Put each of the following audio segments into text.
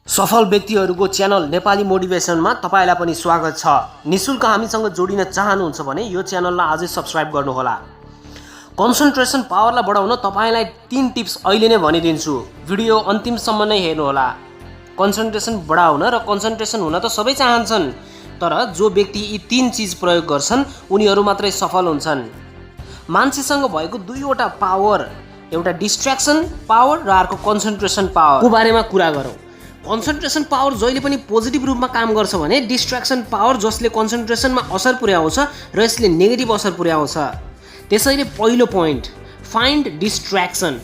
सफल व्यक्तिहरूको च्यानल नेपाली मोटिभेसनमा तपाईलाई पनि स्वागत छ। निशुल्क हामीसँग जोडिन चाहनुहुन्छ भने यो च्यानललाई अझै सब्स्क्राइब गर्नुहोला। कन्सन्ट्रेसन पावरलाई बढाउन तपाईलाई 3 टिप्स अहिले नै भनिदिन्छु। भिडियो अन्तिमसम्म नै हेर्नुहोला। कन्सन्ट्रेसन बढाउन र कन्सन्ट्रेसन हुन त सबै चाहन्छन्, तर जो व्यक्ति यी 3 चीज प्रयोग गर्छन् उनीहरू मात्रै सफल हुन्छन्। मान्छेसँग भएको दुईवटा पावर, एउटा डिस्ट्र्याक्सन पावर र अर्को कन्सन्ट्रेसन पावरको बारेमा कुरा गरौँ। कन्सन्ट्रेसन पावर जहिले पनि पोजिटिभ रूपमा काम गर्छ भने डिस्ट्र्याक्सन पावर जसले कन्सन्ट्रेसनमा असर पुर्याउँछ र यसले नेगेटिभ असर पुर्याउँछ। त्यसैले पहिलो पोइन्ट, फाइन्ड डिस्ट्र्याक्सन।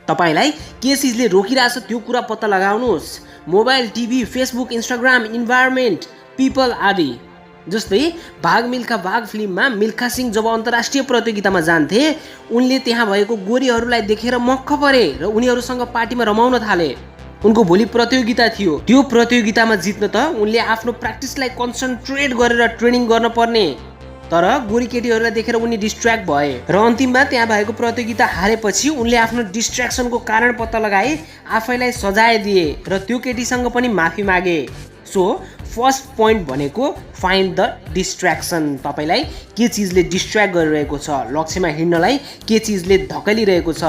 तपाईलाई के चीजले रोकिरहेछ त्यो कुरा पत्ता लगाउनुहोस्। Mobile, TV, Facebook, Instagram, environment, people आदि। जस्तै भाग मिल्खा भाग फिल्ममा मिल्खा सिंह जब अन्तर्राष्ट्रिय प्रतियोगितामा जान्थे, उनले त्यहाँ भएको गोरीहरूलाई देखेर मक्ख परे र उनीहरूसँग पार्टीमा रमाउन थाले। उनको भोलि प्रतियोगिता थियो। त्यो प्रतियोगितामा जित्न त उनले आफ्नो प्र्याक्टिसलाई कन्सन्ट्रेट गरेर ट्रेनिङ गर्न पर्ने, तर गोरी केटीहरूलाई देखेर उनी डिस्ट्र्याक्ट भए र अन्तिममा त्यहाँ भएको प्रतियोगिता हारेपछि उनले आफ्नो डिस्ट्र्याक्सनको कारण पत्ता लगाए, आफैलाई सजाय दिए र त्यो केटीसँग पनि माफी मागे। सो फर्स्ट पोइन्ट भनेको फाइन्ड द डिस्ट्र्याक्सन। तपाईलाई के चिजले डिस्ट्र्याक्ट गरिरहेको छ, लक्ष्यमा हिँड्नलाई के चिजले धकेलिरहेको छ,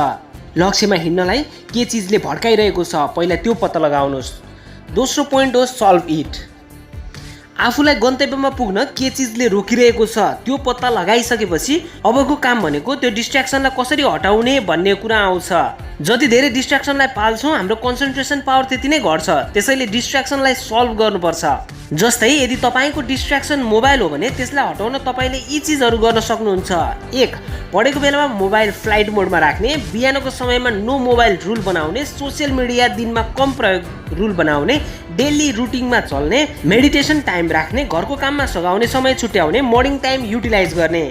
लक्ष्यमा हिँड्नलाई के चिजले भड्काइरहेको छ, पहिला त्यो पत्ता लगाउनुहोस्। दोस्रो पोइन्ट हो सल्भ इट। आफूलाई गन्तव्यमा पुग्न के चिजले रोकिरहेको छ त्यो पत्ता लगाइसकेपछि अबको काम भनेको त्यो डिस्ट्र्याक्सनलाई कसरी हटाउने भन्ने कुरा आउँछ। जति धेरै डिस्ट्र्याक्सनलाई पाल्छौँ हाम्रो कन्सन्ट्रेसन पावर त्यति नै घट्छ। त्यसैले डिस्ट्र्याक्सनलाई सल्भ गर्नुपर्छ। जस्तै यदि तपाईँको डिस्ट्र्याक्सन मोबाइल हो भने त्यसलाई हटाउन तपाईँले यी चिजहरू गर्न सक्नुहुन्छ। 1. पढेको बेलामा मोबाइल फ्लाइट मोडमा राख्ने, बिहानको समयमा नो मोबाइल रुल बनाउने, सोसियल मिडिया दिनमा कम प्रयोग रुल बनाउने, डेली रुटिनमा चल्ने, मेडिटेसन टाइम राख्ने, घरको काममा सघाउने समय छुट्याउने, मर्निङ टाइम युटिलाइज गर्ने।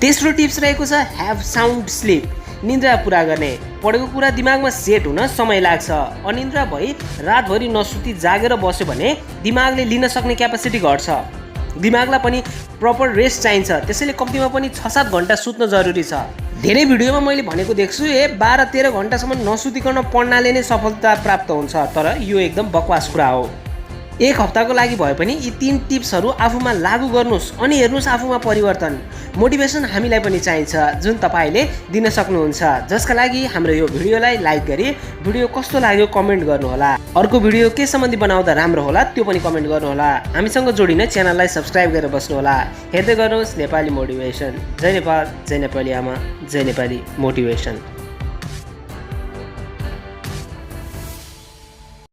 तेस्रो टिप्स रहेको छ ह्याभ साउन्ड स्लिप। निन्द्रा पुरा गर्ने। पढेको कुरा दिमागमा सेट हुन समय लाग्छ। अनिन्द्रा भई रातभरि नसुती जागेर बस्यो भने दिमागले लिन सक्ने क्यापेसिटी घट्छ। दिमागलाई पनि प्रपर रेस्ट चाहिन्छ। त्यसैले कम्तीमा पनि 6-7 घन्टा सुत्न जरुरी छ। धेरै भिडियोमा मैले भनेको देख्छु 12-13 घन्टासम्म नसुतिकन पढ्नाले नै सफलता प्राप्त हुन्छ, तर यो एकदम बकवास कुरा हो। 1 हप्ताको लागि भए पनि यी 3 टिप्सहरू आफूमा लागू गर्नुहोस् अनि हेर्नुहोस् आफूमा परिवर्तन। मोटिभेसन हामीलाई पनि चाहिन्छ जुन तपाईले दिन सक्नुहुन्छ, जसका लागि हाम्रो यो भिडियोलाई लाइक गरी भिडियो कस्तो लाग्यो कमेन्ट गर्नुहोला। अर्को भिडियो के सम्बन्धी बनाउँदा राम्रो होला त्यो पनि कमेन्ट गर्नुहोला। हामीसँग जोडिन च्यानललाई सब्स्क्राइब गरेर बस्नुहोला। हेर्दै गर्नुहोस् नेपाली मोटिभेसन। जय नेपाल, जय नेपाली आमा, जय नेपाली मोटिभेसन।